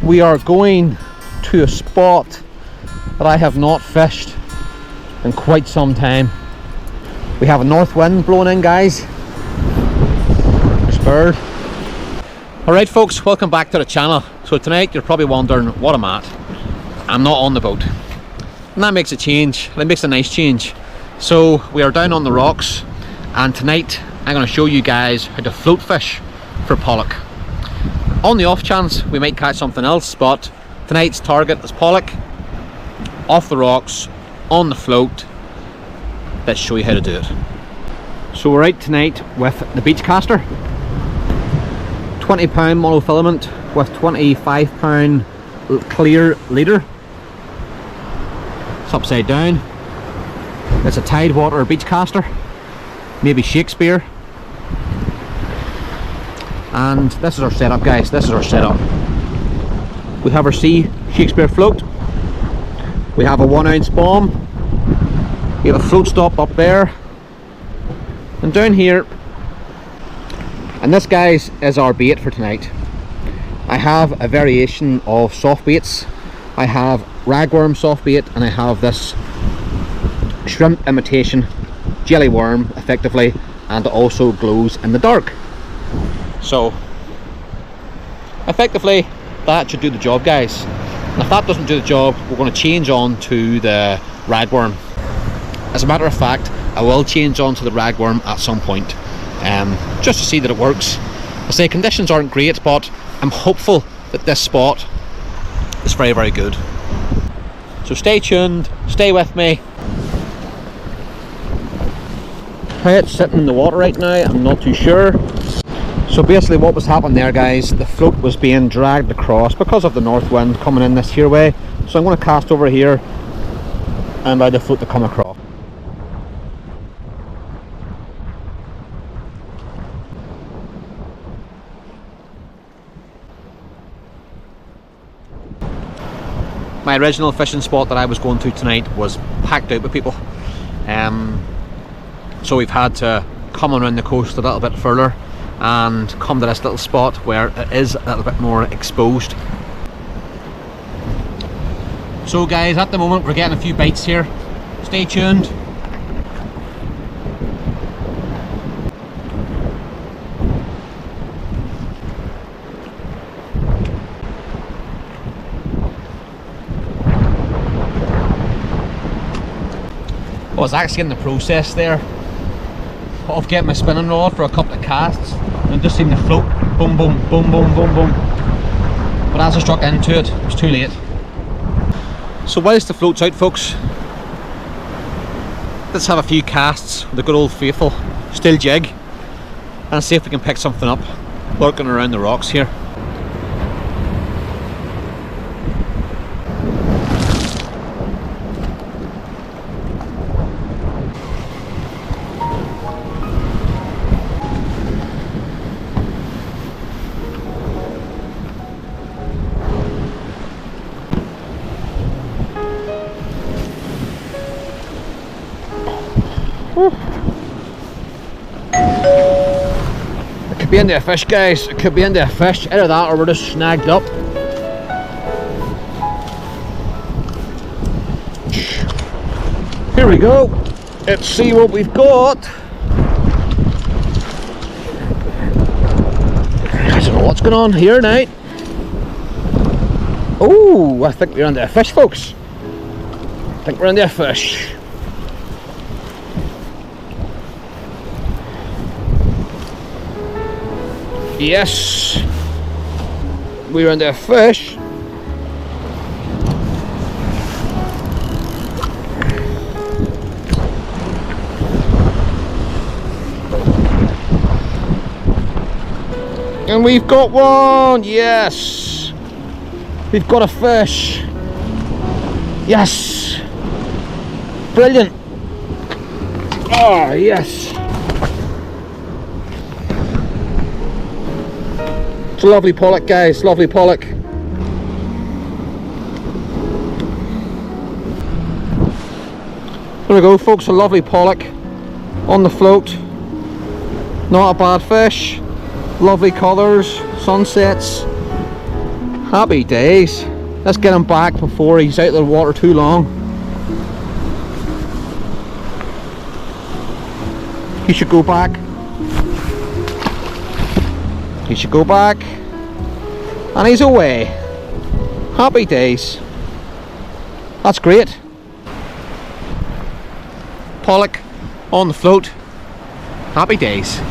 we are going to a spot that I have not fished in quite some time. We have a north wind blowing in, guys. There's a bird. Alright folks, welcome back to the channel. So tonight you're probably wondering what I'm at. I'm not on the boat. And that makes a change. That makes a nice change. So we are down on the rocks, and tonight I'm going to show you guys how to float fish for pollock. On the off chance we might catch something else, but tonight's target is pollock, off the rocks, on the float. Let's show you how to do it. So we're out tonight with the beach caster, 20 pound monofilament with 25 pound clear leader. It's upside down. It's a Tidewater beach caster, maybe Shakespeare. And this is our setup, guys. This is our setup. We have our Shakespeare float. We have a 1 ounce bomb. We have a float stop up there. And down here. And this, guys, is our bait for tonight. I have a variation of soft baits. I have ragworm soft bait, and I have this shrimp imitation jelly worm, effectively, and it also glows in the dark. So effectively that should do the job, guys. And if that doesn't do the job, we're going to change on to the ragworm. As a matter of fact, I will change on to the ragworm at some point, just to see that it works. I say conditions aren't great, but I'm hopeful that this spot is very, very good. So stay tuned, stay with me. How it's sitting in the water right now, I'm not too sure. So basically what was happening there, guys, the float was being dragged across because of the north wind coming in this here way. So I'm going to cast over here and allow the float to come across. My original fishing spot that I was going to tonight was packed out with people. So we've had to come around the coast a little bit further and come to this little spot where it is a little bit more exposed. So guys, at the moment we're getting a few bites here. Stay tuned. I was actually in the process there of getting my spinning rod for a couple of casts, and I just seen the float boom boom boom boom boom boom, but as I struck into it, it was too late. So whilst the float's out, folks, let's have a few casts with a good old faithful steel jig and see if we can pick something up lurking around the rocks here. It could be into a fish, guys. It could be into a fish. Either that or we're just snagged up. Here we go. Let's see what we've got. I don't know what's going on here now. Oh, I think we're into a fish, folks. I think we're into a fish. Yes, we're under a fish. And we've got one. Yes, we've got a fish. Yes, brilliant. Oh yes. It's a lovely pollock, guys, lovely pollock. There we go, folks, a lovely pollock on the float. Not a bad fish. Lovely colours, sunsets. Happy days. Let's get him back before he's out of the water too long. He should go back. He should go back. And he's away. Happy days. That's great. Pollock on the float. Happy days.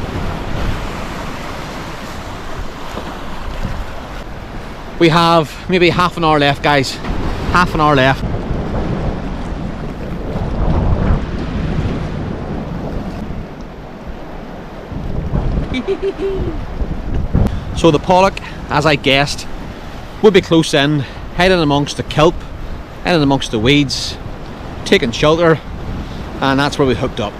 We have maybe half an hour left, guys. Half an hour left. So the Pollock, as I guessed, would be close in, heading amongst the kelp, heading amongst the weeds, taking shelter, and that's where we hooked up.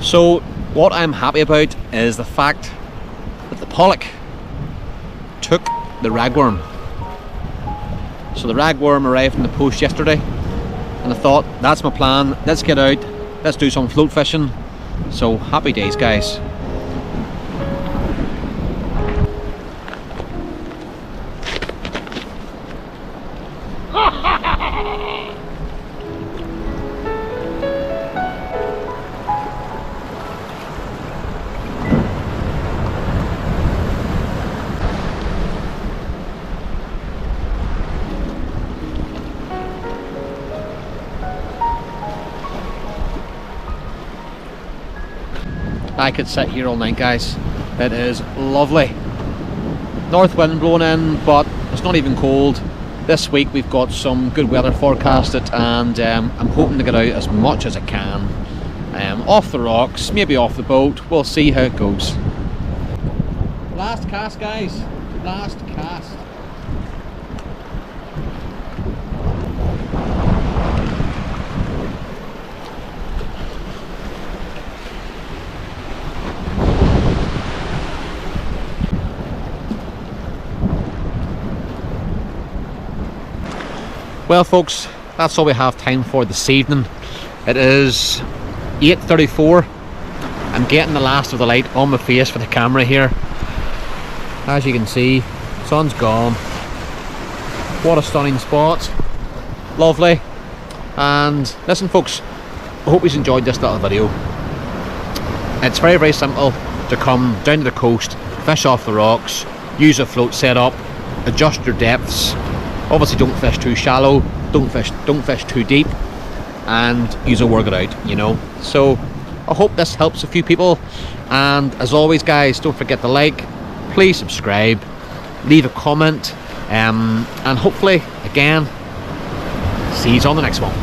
So what I'm happy about is the fact that the Pollock took the ragworm. So the ragworm arrived in the post yesterday, and I thought, that's my plan, let's get out, let's do some float fishing. So happy days, guys. I could sit here all night, guys. It is lovely. North wind blowing in, but it's not even cold. This week we've got some good weather forecasted, and I'm hoping to get out as much as I can. Off the rocks, maybe off the boat. We'll see how it goes. Last cast, guys. Last cast. Well folks, that's all we have time for this evening. It is 8:34. I'm getting the last of the light on my face for the camera here. As you can see, sun's gone. What a stunning spot. Lovely. And listen folks, I hope you enjoyed this little video. It's very, very simple to come down to the coast, fish off the rocks, use a float setup, adjust your depths. Obviously don't fish too shallow, don't fish too deep, and use a work it out, you know. So I hope this helps a few people, and as always guys, don't forget to like, please subscribe, leave a comment, and hopefully again, see you on the next one.